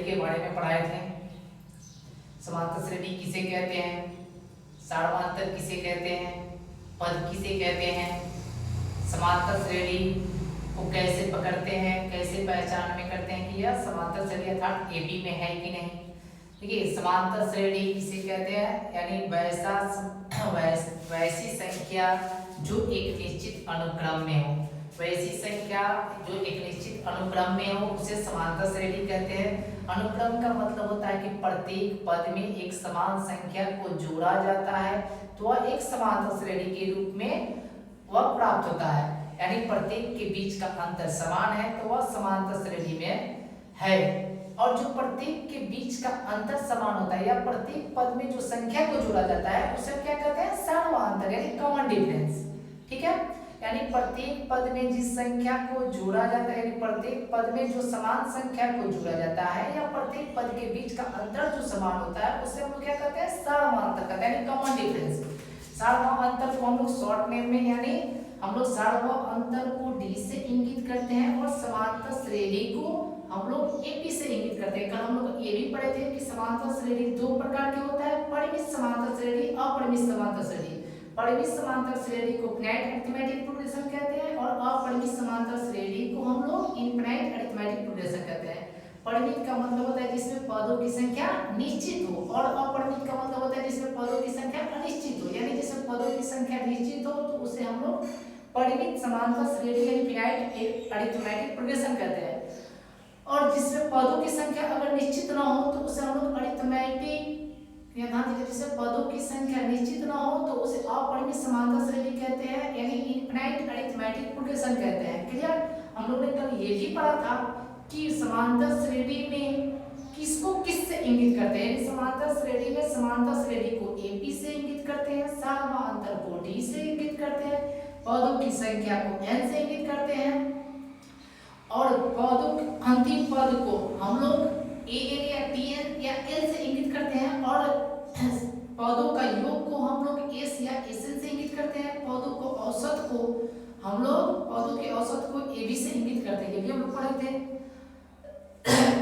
के बारे में पढ़ाए थे। समांतर श्रेणी किसे कहते हैं, सार्वमांतर किसे कहते हैं, पद किसे कहते हैं, समांतर श्रेणी को कैसे पकड़ते हैं, कैसे पहचान में करते हैं कि यह समांतर श्रेणी अर्थात एबी में है कि नहीं। देखिए समांतर श्रेणी किसे कहते हैं, यानी वैसी संख्या जो एक निश्चित अनुक्रम में हो, वैसी संख्या जो एक निश्चित अनुक्रम में हो उसे समांतर श्रेणी कहते हैं। अनुक्रम का मतलब होता है कि प्रत्येक पद में एक समान संख्या को जोड़ा जाता है तो वह एक समांतर श्रेणी के रूप में वह प्राप्त होता है, यानी प्रत्येक के बीच का अंतर समान है तो वह समांतर श्रेणी में है। और जो प्रत्येक के बीच का अंतर समान होता है या प्रत्येक पद में जो संख्या को जोड़ा जाता है उसे क्या कहते हैं, सार्वमांतर यानी कॉमन डिफरेंस। ठीक है, यानी प्रत्येक पद में जिस संख्या को जोड़ा जाता है, यानी प्रत्येक पद में जो समान संख्या को जोड़ा जाता है या प्रत्येक पद के बीच का अंतर जो समान होता है उसे हम लोग क्या कहते हैं, सार्वमांतर कहते हैं, यानी कॉमन डिफरेंस। सार्वमांतर को हम लोग शॉर्ट नेम में यानी हम लोग सार्वमांतर को डी से इंगित करते हैं और समांतर श्रेणी को हम लोग एपी से इंगित करते हैं। कल हम लोग ये भी पढ़े थे कि समांतर श्रेणी दो प्रकार के होता है, परिमित समांतर श्रेणी, अपरिमित समांतर श्रेणी। परिमित समांतर श्रेणी को फिनाइट अरिथमेटिक प्रोग्रेशन कहते हैं और अपरिमित समांतर श्रेणी को हम लोग इनफिनाइट अरिथमेटिक प्रोग्रेशन कहते हैं। परिमित का मतलब होता है जिसमें पदों की संख्या निश्चित हो और अपरिमित का मतलब होता है जिसमें पदों की संख्या अनिश्चित हो, यानी जिसमें पदों की संख्या निश्चित हो तो उसे हम लोग परिमित समांतर श्रेणी यानी फिनाइट अरिथमेटिक प्रोग्रेशन कहते हैं। और जिसमें पदों की संख्या अगर निश्चित ना हो तो उसे हम लोग अरिथमेटिक, जिसमें पदों की संख्या निश्चित ना हो तो उसे अपरिमित समांतर श्रेणी कहते हैं, यानी इनफिनाइट अरिथमेटिक प्रोग्रेशन कहते हैं। क्लियर, हम लोग ने कल ये भी पढ़ा था कि समांतर श्रेणी में किसको किससे इंगित करते हैं, समांतर श्रेणी में समांतर श्रेणी को एपी से इंगित करते हैं, सार्वमांतर को डी से इंगित करते हैं, पदों की संख्या को एन से इंगित करते हैं और पदों अंतिम पद को हम लोग ए एन या टी एन या एल से इंगित करते हैं और पदों का योग को हम लोग एस या एस एन से इंगित करते हैं, पदों को औसत को हम लोग पदों के औसत को ए बी से इंगित करते हैं। ये भी हम लोग पढ़े थे।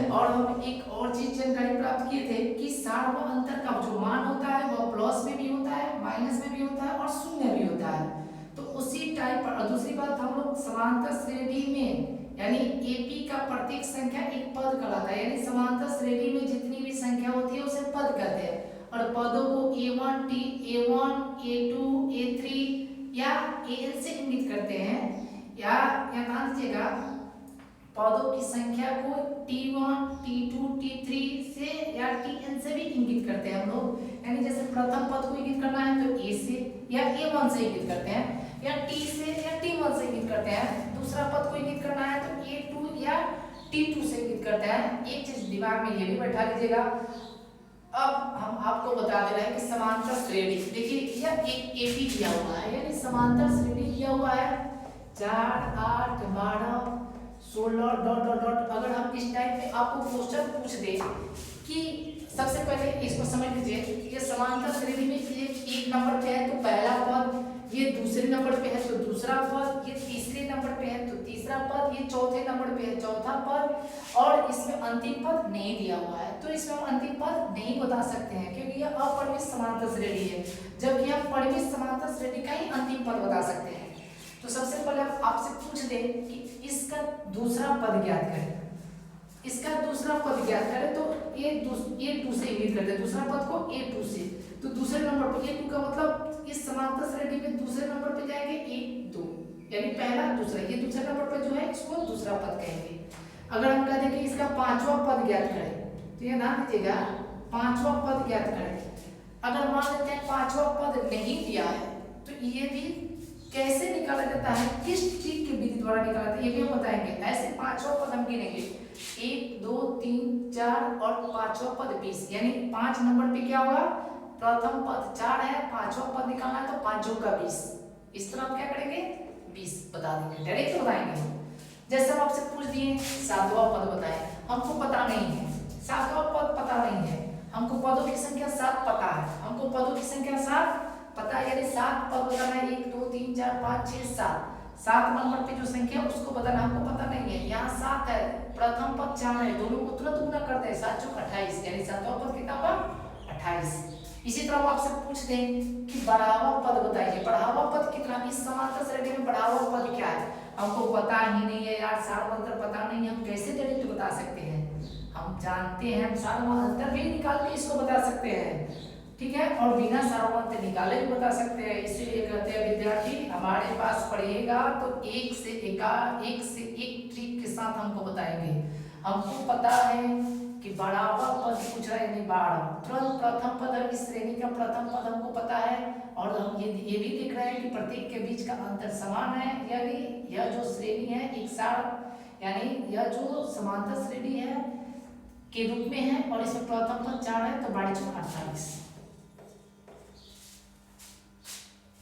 और हम एक और चीज जानकारी प्राप्त किए थे कि सार्वमांतर का जो मान होता है वह प्लस में भी होता है, माइनस में भी होता है और शून्य भी होता है। तो उसी टाइप पर और दूसरी बात हम लोग समांतर श्रेणी में यानी एपी का प्रत्येक संख्या एक पद कहलाता है, यानी समांतर श्रेणी में जितनी भी संख्या होती है उसे पद कहते हैं और पदों को a1 a2 a3 या an से इंगित करते हैं या ध्यान दीजिएगा पदों की संख्या को t1 t2 t3 से या tn से भी इंगित करते हैं हम लोग, यानी जैसे प्रथम पद को इंगित करना है तो a से या a1 से इंगित करते हैं या t से या t1 से इंगित करते हैं, दूसरा पद को इंगित करना है तो a2 या t2 से इंगित करते हैं। एक चीज दिमाग में ये भी बैठा लीजिएगा। अब हम आपको बता दे रहे हैं कि समांतर श्रेणी, देखिए यह एक एपी दिया हुआ है यानी समांतर श्रेणी दिया हुआ है 4 8 12 16 डॉट डॉट डॉट। अगर हम इस टाइप में आपको क्वेश्चन पूछ दे कि सबसे पहले इसको समझ लीजिए, ये समांतर श्रेणी में एक नंबर पे है तो पहला पद, ये दूसरे नंबर पे है तो दूसरा पद, ये तीसरे नंबर पे है तो तीसरा पद, ये चौथे नंबर पे है चौथा पद और इसमें अंतिम पद नहीं दिया हुआ है तो इसमें हम अंतिम पद नहीं बता सकते हैं क्योंकि यह अपरिमित समांतर श्रेणी है, जबकि हम परिमित समांतर श्रेणी का ही अंतिम पद बता सकते हैं। तो सबसे पहले हम आपसे पूछ दें कि इसका दूसरा पद ज्ञात करें, इसका दूसरा पद ज्ञात करें तो a2 से इंगित करते हैं, दूसरा पद को a2 से, तो दूसरे नंबर पर a2 का मतलब इस समांतर श्रेणी में दूसरे नंबर पे जाएंगे a2 यानी पहला दूसरा, ये दूसरे नंबर पर जो है इसको दूसरा पद कहेंगे। अगर हम कहते हैं कि इसका पांचवा पद ज्ञात करें तो ये ध्यान दीजिएगा पांचवा पद ज्ञात करें। अगर मान लेते हैं पांचवा पद नहीं दिया है तो ये भी कैसे निकाला जाता है, किस चीज की विधि द्वारा निकाला जाता है ये भी हम बताएंगे। ऐसे पांचवा पद हम गिनेंगे 1 2 3 4 और पांचवा पद 20 यानी 5 नंबर पे क्या होगा, प्रथम पद 4 है, पांचवा पद निकालना है तो 5 का 20, इस तरह हम क्या करेंगे 20 बता देंगे, डायरेक्ट बताएंगे। जैसे हम आपसे पूछ दिए सातवां पद बताएं, हमको पता नहीं है, सातवां पद पता नहीं है, हमको पदों की संख्या 7 पता है, हमको पदों की संख्या 7 पता है यानी 7 पद बताना है 1 2 3 4 5 6 7, 7 नंबर पे जो संख्या उसको बताना हमको पता नहीं है। यहाँ 7 है, प्रथम पद 4 है, दोनों को तुरंत गुना कर है 7 चौक 28, यानी सातवां पद कितना होगा 28। इसी तरह हम आपसे पूछ दें कि बढ़ावा पद बताइए, बढ़ावा पद कितना, इस समांतर श्रेणी में बढ़ावा पद क्या है, हमको पता ही नहीं है यार, सार्वमात्र पता नहीं, हम कैसे डायरेक्ट बता सकते हैं, हम जानते हैं, हम सार्वमात्र भी निकाल के इसको बता सकते हैं, ठीक है, और बिना सार्वमात्र निकाले भी बता सकते हैं। इसीलिए कहते हैं विद्यार्थी हमारे पास पढ़िएगा तो एक से एक ट्रिक के साथ हमको बताएंगे। हमको पता है कि बढ़ावा पद पूछ रहा है, यानी बाढ़ तुरंत प्रथम पद है, इस श्रेणी का प्रथम पद हमको पता है, और हम ये भी देख रहे हैं कि प्रत्येक के बीच का अंतर समान है, यानी यह जो श्रेणी है एक सार, यानी यह जो समांतर श्रेणी है के रूप में है, और इसमें प्रथम पद 4 है, तो 12 चौक 48।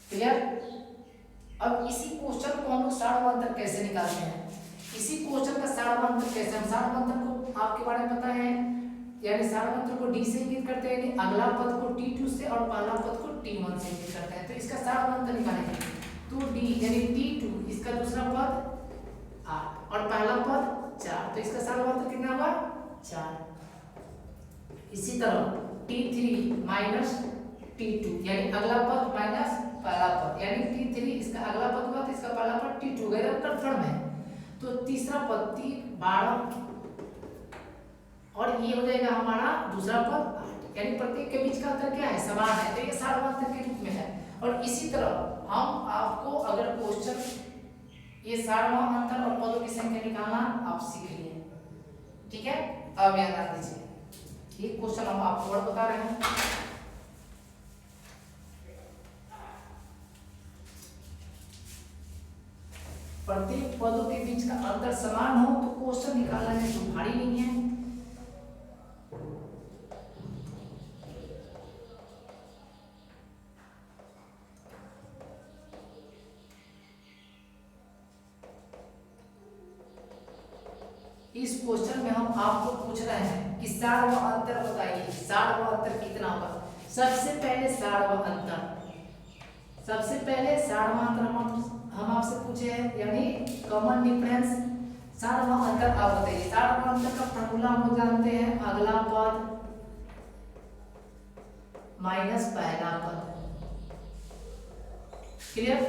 क्लियर? अब इसी क्वेश्चन को हम लोग सार्वमात्र कैसे निकालते हैं, इसी क्वेश्चन का सार्वमात्र कैसे, हम सार्वमात्र को आपके बारे में पता है, यानी सार्वमात्र को d से इंगित करते हैं, यानी अगला पद को t2 से और पहला पद को t1 से इंगित करते हैं, तो इसका सार्वमात्र निकालेंगे, तो d यानी t2, इसका दूसरा पद 8 और पहला पद 4, तो इसका सार्वमात्र कितना होगा 4। इसी तरह t3 माइनस t2, यानी अगला पद माइनस पहला पद, यानी t3 इसका अगला पद हुआ, तो इसका पहला पद t2 गया कन्फर्म है, तो तीसरा पद 12 और ये हो जाएगा हमारा दूसरा पद 8, यानी प्रत्येक के बीच का अंतर क्या है समान है, तो ये सार्वमात्र के रूप में है। और इसी तरह हम आपको अगर क्वेश्चन ये सार्वमात्र और पदों की संख्या निकालना आप सीख लिए, ठीक है, अब याद रख लीजिए ये क्वेश्चन हम आपको और बता रहे हैं। प्रत्येक पदों के बीच का अंतर समान हो तो क्वेश्चन निकालने में कोई भारी नहीं है। इस क्वेश्चन में हम आपको पूछ रहे हैं कि सार व अंतर बताइए, सार व अंतर कितना होगा। सबसे पहले सार व अंतर, सबसे पहले सार व अंतर हम आपसे पूछे हैं, यानी कॉमन डिफरेंस। सार व अंतर आप बताइए, सार व अंतर का फॉर्मूला हम जानते हैं, अगला पद माइनस पहला पद। क्लियर?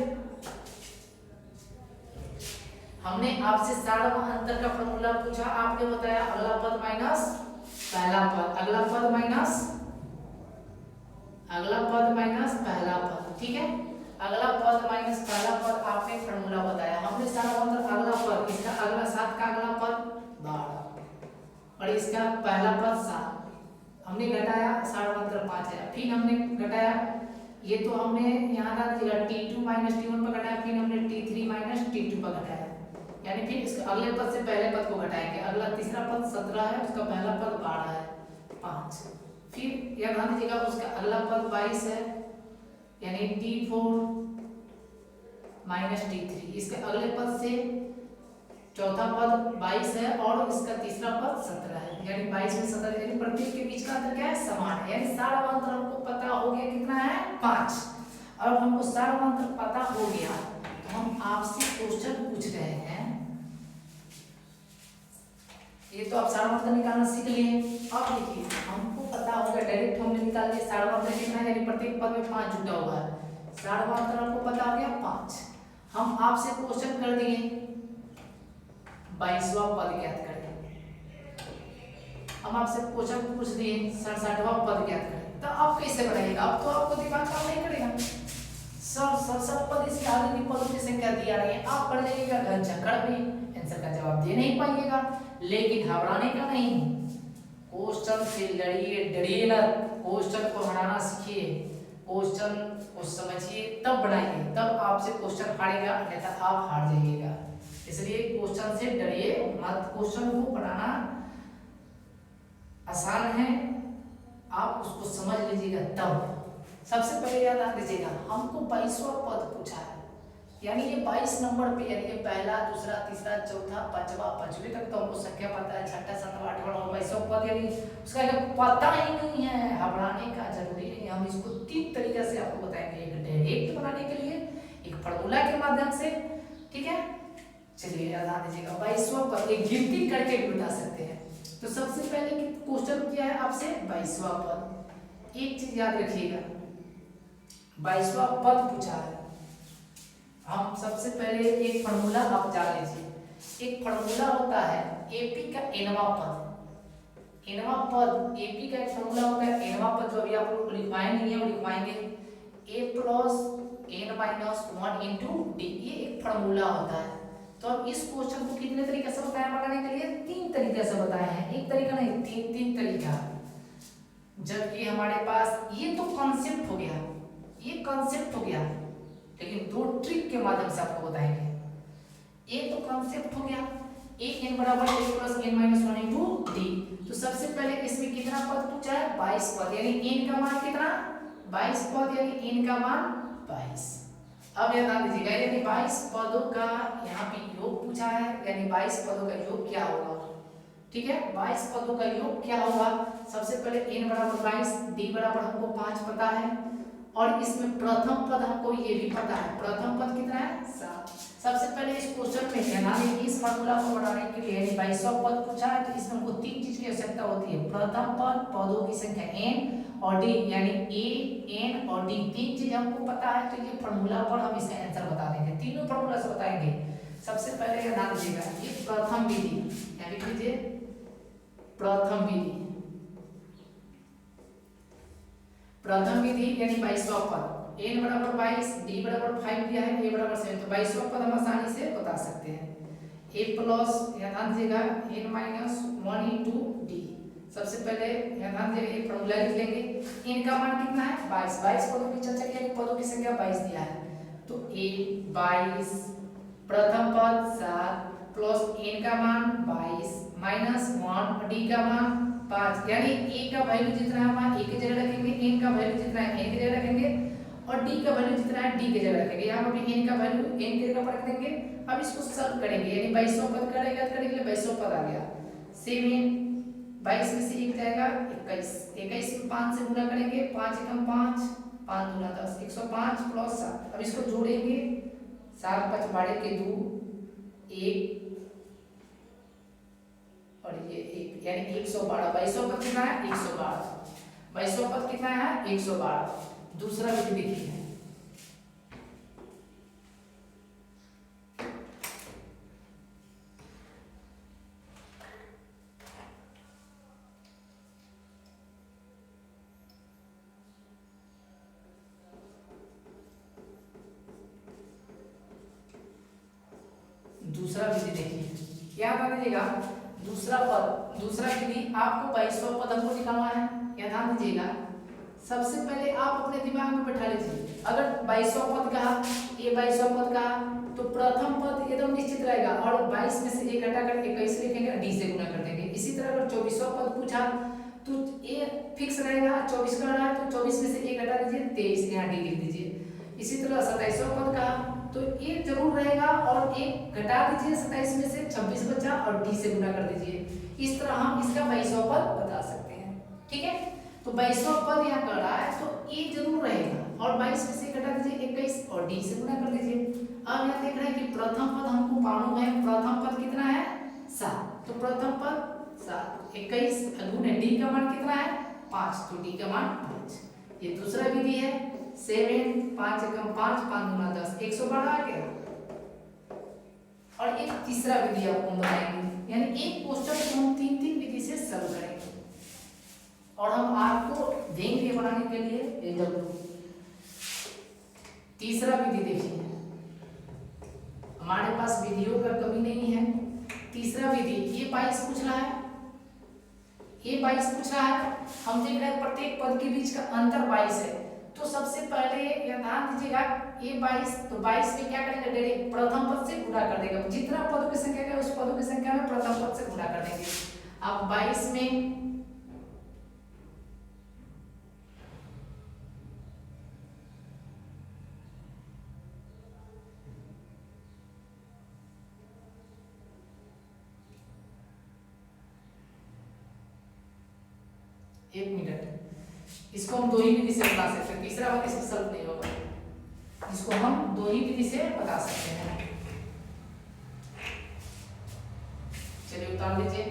हमने आपसे सार व अंतर का फॉर्मूला पूछा, आपने बताया अगला पद माइनस पहला पद, अगला पद माइनस पहला पद, ठीक है, अगला पद माइनस पहला पद आपने फॉर्मूला बताया। हमने सार व अंतर अगला पद, इसका अगला 7 का अगला पद 12 और इसका पहला पद 7, हमने घटाया सार व अंतर 5 है, फिर हमने घटाया, ये तो हमने यहाँ डाल दिया t2 माइनस t1 पर घटाया, फिर हमने t3 माइनस t2 पर घटाया, यानी फिर इसके अगले पद से पहले पद को घटाएंगे। अगला तीसरा पद 17 है, उसका पहला पद 12 है 5, फिर यह ध्यान दीजिएगा उसका अगला पद 22 है, यानी t4 माइनस t3, इसके अगले पद से चौथा पद 22 है और इसका तीसरा पद 17 है, यानी 22 में 17, यानी प्रत्येक के बीच का अंतर क्या है समान है, यानी सार व अंतर हमको पता हो गया कितना है 5। अब हमको सार व अंतर पता हो गया तो हम आपसे क्वेश्चन पूछ रहे हैं, ये तो आप सार व अंतर निकालना सीख लिए। अब देखिए हमको पता हो गया, डायरेक्ट हमने निकाल लिया सार व अंतर कितना है, यानी प्रत्येक पद में 5 जुटा हुआ है, सार व अंतर हमको पता हो गया 5। हम आपसे क्वेश्चन कर दिए 22वां पद ज्ञात करें, हम आपसे क्वेश्चन पूछ दिए 67वां पद ज्ञात करें, तो आप कैसे बनाइएगा, अब तो आपको दिमाग काम नहीं करेगा, सब पद इसके आगे की पदों की संख्या दिया रही है, आप पढ़ जाइएगा घर चक्कर में, आंसर का जवाब दे नहीं पाइएगा, लेकिन घबराने का नहीं, क्वेश्चन से लड़िए, डरिए ना, क्वेश्चन को हटाना सीखिए, क्वेश्चन को समझिए तब बनाइए, तब आपसे क्वेश्चन हारेगा, अन्यथा आप हार जाइएगा। इसलिए क्वेश्चन से डरिए मत, क्वेश्चन को बनाना आसान है, आप उसको समझ लीजिएगा तब। सबसे पहले याद रख लीजिएगा हमको 22वां पद पूछा है, यानी ये 22 नंबर पे, यानी ये पहला दूसरा तीसरा चौथा पांचवा, पांचवे तक तो हमको संख्या पता है, छठा सातवां आठवां और 22वां पद, यानी उसका पता ही नहीं है, घबराने का जरूरी नहीं है। हम इसको 3 तरीके से आपको बताएंगे, एक डायरेक्ट बनाने के लिए, एक फॉर्मूला के माध्यम से, ठीक है। चलिए याद आ दीजिएगा 22वां पद एक गिनती करके भी बता सकते हैं। तो सबसे पहले है आपसे 22वां पद। एक चीज याद रखिएगा, 22वां पद पूछा है। हम सबसे पहले एक फॉर्मूला आप जान लीजिए। एक फॉर्मूला होता है एपी का एनवा पद। एनवा पद एपी का एक फॉर्मूला होता है एनवा पद, जो अभी आप लोग लिखवाएंगे नहीं, वो लिखवाएंगे A plus N minus 1 into D. ये एक फॉर्मूला होता है। तो अब इस क्वेश्चन को कितने तरीके से बताया बनाने के लिए? 3 तरीके से बताए हैं, एक तरीका नहीं, तीन तरीका। जबकि हमारे पास ये तो कॉन्सेप्ट हो गया, ये कॉन्सेप्ट हो गया, लेकिन 2 ट्रिक के माध्यम से आपको बताएंगे। ये तो कॉन्सेप्ट हो गया, ए एन बराबर A plus N minus 1 into D. तो सबसे पहले इसमें कितना पद पूछा है? 22 पद, यानी एन का मान कितना? 22 पद, यानी एन का मान 22। अब याद दीजिएगा, यानी 22 पदों का यहाँ पे योग पूछा है, यानी 22 पदों का योग क्या होगा? ठीक है, 22 पदों का योग क्या होगा? सबसे पहले n बराबर 22, d बराबर हमको 5 पता है, और इसमें प्रथम पद हमको ये भी पता है। प्रथम पद कितना है? 7। सबसे पहले इस क्वेश्चन में ध्यान दीजिए, इस फार्मूला को बनाने के लिए यानी 22वां पद पूछा है, तो इसमें हमको 3 चीज की आवश्यकता होती है। प्रथम पद, पदों की संख्या n और d, यानी a n और d, 3 चीज हमको पता है। तो ये फार्मूला पर हम इसका आंसर बता देंगे, तीनों फार्मूला से बताएंगे। सबसे पहले ध्यान दीजिएगा, ये प्रथम विधि, यानी लिख लीजिए प्रथम विधि। प्रथम विधि यानी 22वां पद, n बराबर 22, d बराबर 5 दिया है, a बराबर 7। तो 22वां पद हम आसानी से बता सकते हैं। a प्लस ध्यान दीजिएगा n माइनस 1 इंटू डी। सबसे पहले ध्यान दीजिएगा, ये फॉर्मूला लिख लेंगे। n का मान कितना है? 22। 22 पदों की चर्चा की, पदों की संख्या 22 दिया है, तो a 22 प्रथम पद 7 प्लस n का मान 22 माइनस 1 d का मान 5, यानी a का वैल्यू जितना है हम a की जगह रखेंगे, n का वैल्यू जितना है n की जगह रखेंगे, और d का वैल्यू जितना है d की जगह रखेंगे। यहाँ पर n का वैल्यू n की जगह पर रख देंगे। अब इसको सॉल्व करेंगे, यानी 22वां पद करेगा तो करेंगे 22वां पद आ गया 7, 22 में से 1 जाएगा 21, 21 में 5 से गुणा करेंगे, 5 एकम 5, 5 दूना 10, 105 प्लस 7। अब इसको जोड़ेंगे, 7 5 12 के 2, 1 और ये 1, यानी 112। 22वां पद कितना है? 112। 22वां पद कितना है? 112। दूसरा विधि देखिए, दूसरा विधि देखिए, क्या बता दीजिएगा? दूसरा पद, दूसरा विधि आपको 22वां पद हमको निकालना है। या ध्यान दीजिएगा, सबसे पहले आप अपने दिमाग में बैठा लीजिए, अगर 22वां पद कहा, ये 22वां पद कहा, तो प्रथम पद एकदम निश्चित रहेगा, और 22 में से 1 घटाकर 21 लिखेंगे, डी से गुणा कर देंगे। इसी तरह अगर 24वां पद पूछा तो ये फिक्स रहेगा, 24 का रहा है तो 24 में से 1 घटा दीजिए, 23, यहाँ डी लिख दीजिए। इसी तरह 27वां पद कहा तो 1 जरूर रहेगा, और 1 घटा दीजिए 27 में से, 26 बचा, और डी से गुणा कर दीजिए। इस तरह हम इसका 22वां पद बता सकते हैं। ठीक है, तो 22वां पद यहाँ कर रहा है तो ए जरूर रहेगा, और 22 में से घटा दीजिए 21, और डी से गुणा कर दीजिए। अब यहाँ देख रहे हैं कि प्रथम पद हमको मालूम है, प्रथम पद कितना है? 7। तो प्रथम पद 7, 21 गुणे डी का मान कितना है? 5, तो डी का मान 5। ये दूसरा विधि है, 7 5 एकम 5, 5 दूना 10, 112 आ गया। और एक तीसरा विधि आपको बताएंगे, यानी एक क्वेश्चन को हम 3 विधि से सॉल्व करेंगे, और हम आपको देंगे बनाने के लिए एडब्ल्यू। तीसरा विधि देखिए, हमारे पास विधियों का कमी नहीं है। तीसरा विधि, ये 22 पूछ रहा है, ये 22 पूछ रहा है, हम देख रहे हैं प्रत्येक पद के बीच का अंतर 22 है। तो सबसे पहले ध्यान दीजिएगा, ये 22, तो 22 में क्या करेंगे? डायरेक्ट प्रथम पद से गुणा कर देंगे, जितना पदों की संख्या है उस पदों की संख्या में प्रथम पद से गुणा कर देंगे। अब 22 में एक मिनट, इसको हम 2 ही विधि से बता सकते हैं, तीसरा वाला इसमें सॉल्व नहीं होगा, इसको हम 2 ही विधि से बता सकते हैं। चलिए उतार लीजिए।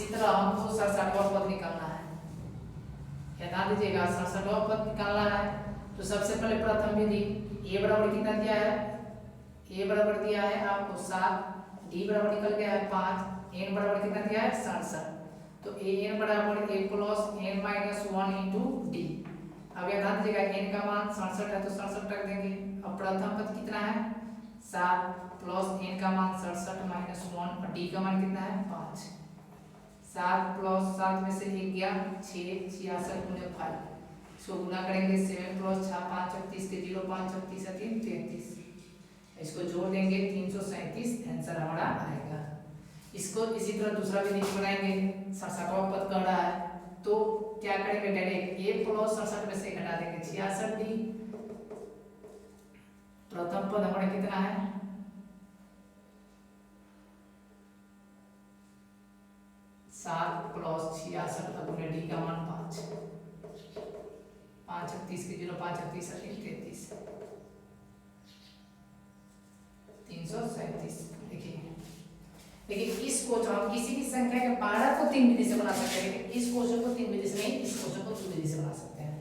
इसी तरह हमको 67वां पद निकालना है। ध्यान दीजिएगा, 67वां पद निकालना है तो सबसे पहले प्रथम विधि a बराबर कितना दिया है, a बराबर दिया है आपको 7, d बराबर निकल गया है 5, n बराबर कितना दिया है 67। तो an बराबर a plus n minus 1 into D. अब यह ध्यान दीजिएगा n का मान 67 है तो 67 रख देंगे। अब प्रथम पद कितना है 7 प्लस n का मान 67 माइनस 1 और d का मान कितना है 5। 7 प्लस 7 में से 1 गया 6, 66 गुने 5, इसको गुना करेंगे 7 प्लस 6 5 36 के 0 5 36 है 3 33, इसको जोड़ देंगे 337 आंसर हमारा आएगा। इसको इसी तरह दूसरा विधि बनाएंगे। 67वां पद कह रहा है तो क्या करेंगे, डायरेक्ट a प्लस 67 में से घटा देंगे 66 डी। प्रथम पद हमारा कितना है 7 प्लस 66 गुने डी का मान 5, 5 36 के 0 5 36 33, 337। देखिए इस क्वेश्चन हम किसी भी संख्या के पारा को 3 विधि से बना सकते हैं, इस क्वेश्चन को 3 विधि से नहीं, इस क्वेश्चन को 2 विधि से बना सकते हैं।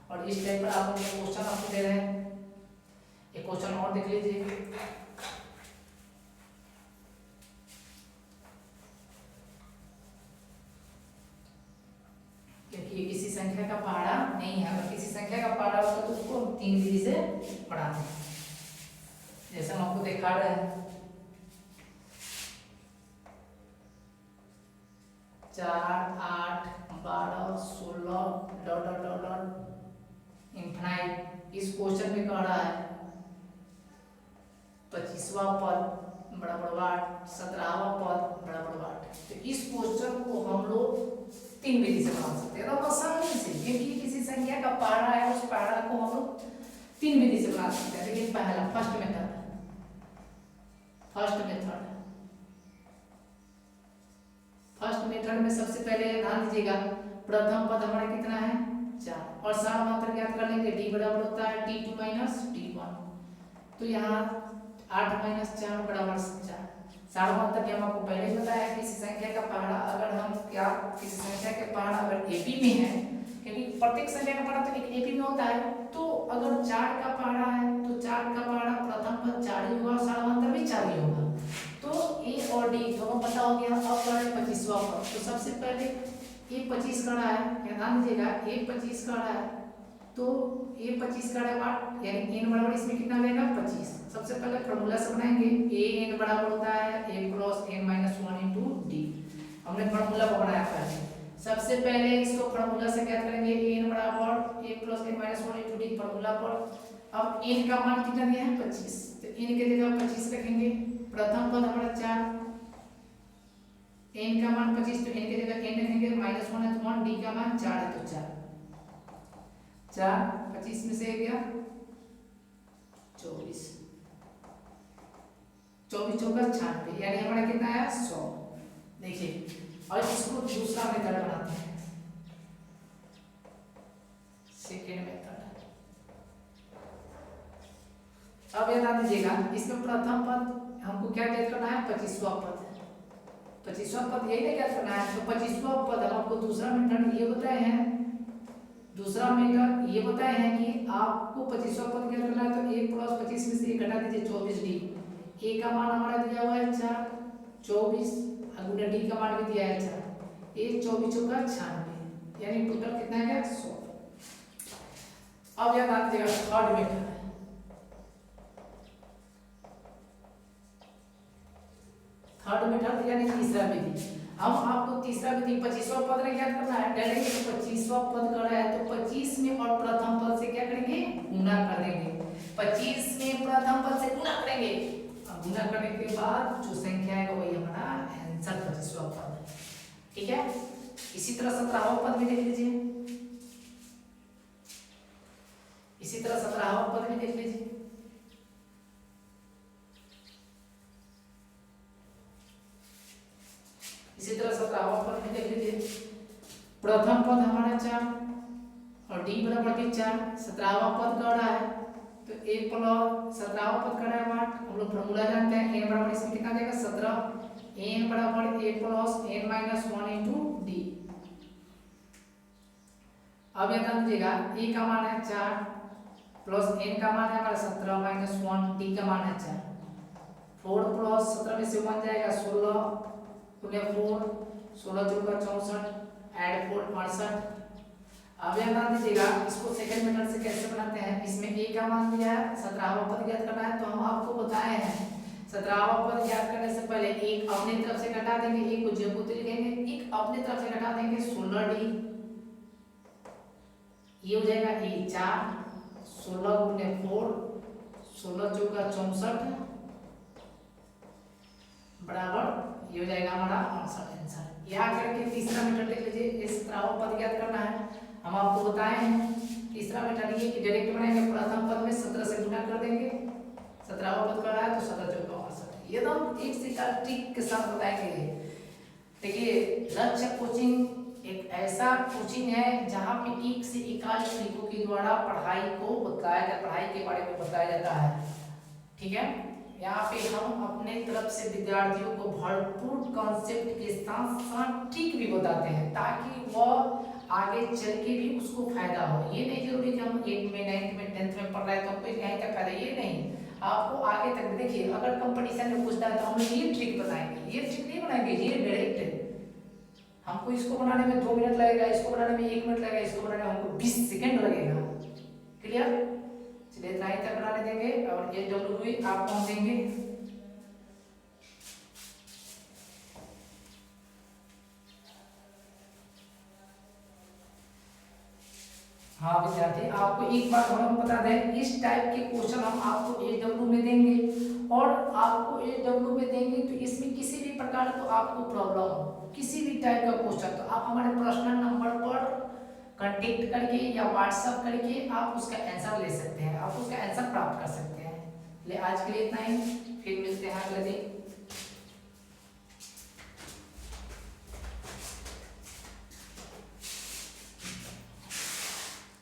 और इस टाइप पर आप क्वेश्चन आपको दे रहे हैं, एक क्वेश्चन और देख लीजिए। क्योंकि किसी संख्या का पहाड़ा नहीं है, अगर किसी संख्या का पहाड़ा होता तो उसको 3 विधि से बढ़ाते हैं, जैसे हम आपको दिखा रहे हैं 4 8 12 16 dot dot dot dot infinite. इस क्वेश्चन में कह रहा है 25वां पद बराबर 8, 17वां पद बराबर 8। तो इस क्वेश्चन को हम लोग 3 विधि से बना सकते हैं, तो आसानी से, क्योंकि किसी संख्या का पारा है उस पारा को हम लोग 3 विधि से बना सकते हैं। लेकिन पहला फर्स्ट मेथड में सबसे पहले ध्यान दीजिएगा प्रथम पद हमारा कितना है 4 और सामांतर ज्ञात कर लेंगे d बराबर होता है t2 माइनस t1। तो यहाँ 8 माइनस 4 बराबर 4। सामांतर नियम आपको पहले ही बताया है, किसी संख्या का पहाड़ा अगर हम क्या किसी संख्या के पहाड़ा अगर एपी में है, क्योंकि प्रत्येक संख्या का पहाड़ा तो एक एपी में होता है, तो अगर 4 का पहाड़ा है तो 4 का पहाड़ा प्रथम पद 4 ही होगा और सामांतर भी 4 ही होगा। तो a और d दोनों पता हो गया। अब कर 25वां पद, तो सबसे पहले a 25 का रहा है, ध्यान दीजिएगा a 25 का रहा है, तो a 25 का रहा है यानी n बराबर इसमें कितना रहेगा 25। सबसे पहले फार्मूला से बनाएंगे a n बराबर होता है a plus n minus 1 into D. हमने फार्मूला को बनाया पहले, सबसे पहले इसको फार्मूला से क्या करेंगे n बराबर a plus n minus 1 into D formula पर। अब n का मान कितना दिया है 25, तो n के जगह 25 रखेंगे। प्रथम पद हमारा 4, n का मान 25 तो n के जगह n रखेंगे, माइनस 1 है तो 1, d का मान 4 है तो 4 25 में से गया 24, 24 चौका 96 यानी हमारा कितना है 100। देखिए और इसको दूसरा मेथड बनाते हैं, सेकेंड मेथड। अब ये ध्यान दीजिएगा इसमें प्रथम पद हमको क्या ज्ञात करना है 25वां पद, 25वां पद यही ज्ञात करना है। तो 25वां पद हम आपको दूसरा मेथड ये बताए हैं, दूसरा मेथड ये बताए हैं कि आपको 25वां पद ज्ञात करना है। तो a प्लस 25 में से 1 घटा दीजिए 24d। a का मान हमारा दिया हुआ है 4, 24 गुना d का मान भी दिया है 4, a 24 चौका 96 यानी टोटल कितना है 100। अब याद आ जाएगा थर्ड मेथड, थर्ड मेथड यानी तीसरा विधि। हम आपको तीसरा विधि 25वां पद में ज्ञात करना है, डायरेक्ट 25वां पद कर रहा है तो 25 में और प्रथम पद से क्या करेंगे गुना कर देंगे। 25 में प्रथम पद से गुना करेंगे, अब गुना करने के बाद जो संख्या है वही हमारा आंसर 25वां पद है। ठीक है, इसी तरह 17वां पद भी देख लीजिए, इसी तरह 17वां पद भी देख लीजिए। इसी तरह 17वां पद भी देख लीजिए। प्रथम पद हमारा 4 और d बराबर भी 4। 17वां पद कह रहा है तो a प्लस 17वां पद कह रहा है 8। हम लोग फार्मूला जानते हैं n बराबर इसमें कितना देगा 17, एन बराबर A plus N minus one into D. अब यहाँ ध्यान दीजिएगा ए का मान है 4 प्लस एन का मान है हमारा 17 माइनस 1 डी का मान है 4। 4 प्लस 17 में से 1 जाएगा 16 गुने 4 16 चौका 64 ऐड 4 68। अब यहाँ ध्यान दीजिएगा इसको सेकंड मेथड से कैसे बनाते हैं। इसमें ए का मान दिया है 17वां पद ज्ञात करना है, तो हम आपको बताए हैं 17वां पद ज्ञात करने से पहले एक अपने तरफ से घटा देंगे, एक को जेबूत लिखेंगे, एक अपने तरफ से घटा देंगे 16d। ये हो जाएगा ए 4 16 गुने 4 16 चौका 64 बराबर ये हो जाएगा हमारा आंसर। यहाँ करके तीसरा मेथड लिख लीजिए। इस 17वां पद ज्ञात करना है, हम आपको बताए हैं तीसरा मेथड ये कि डायरेक्ट बनाएंगे, प्रथम पद में 17 से गुणा कर देंगे, 17वां पद कर रहा है तो 17 चौका 68। ये तो एक से का ट्रिक के साथ बताएंगे। देखिए लक्ष्य कोचिंग एक ऐसा कोचिंग है जहाँ पे एक से एकाध तरीकों के द्वारा पढ़ाई को बताया जाता, पढ़ाई के बारे में बताया जाता है। ठीक है, यहाँ पे हम अपने तरफ से विद्यार्थियों को भरपूर कॉन्सेप्ट के साथ साथ ट्रिक भी बताते हैं ताकि वह आगे चल के भी उसको फायदा हो। ये नहीं जरूरी कि हम 8 में 9th में 10th में पढ़ रहे हैं तो हमको यहीं तक फायदा, ये नहीं, आपको आगे तक देखिए अगर कंपटीशन में पूछता है तो हम ये ट्रिक बताएंगे, ये ट्रिक नहीं बनाएंगे, ये डायरेक्ट हमको इसको बनाने में 2 मिनट लगेगा, इसको बनाने में 1 मिनट लगेगा, इसको बनाने में हमको 20 सेकंड लगेगा। क्लियर, चलिए इतना ही तक बनाने देंगे और ये डब्ल्यू आपको हम देंगे। हाँ विद्यार्थी, आपको एक बात हम बता दें, इस टाइप के क्वेश्चन हम आपको एडब्ल्यू में देंगे और आपको एडब्ल्यू में देंगे तो इसमें किसी भी प्रकार को आपको प्रॉब्लम हो, किसी भी टाइप का क्वेश्चन तो आप हमारे पर्सनल नंबर पर कांटेक्ट करके या व्हाट्सएप करके आप उसका आंसर ले सकते हैं, आप उसका आंसर प्राप्त कर सकते हैं। ले आज के लिए इतना ही, फिर मिलते हैं अगले दिन।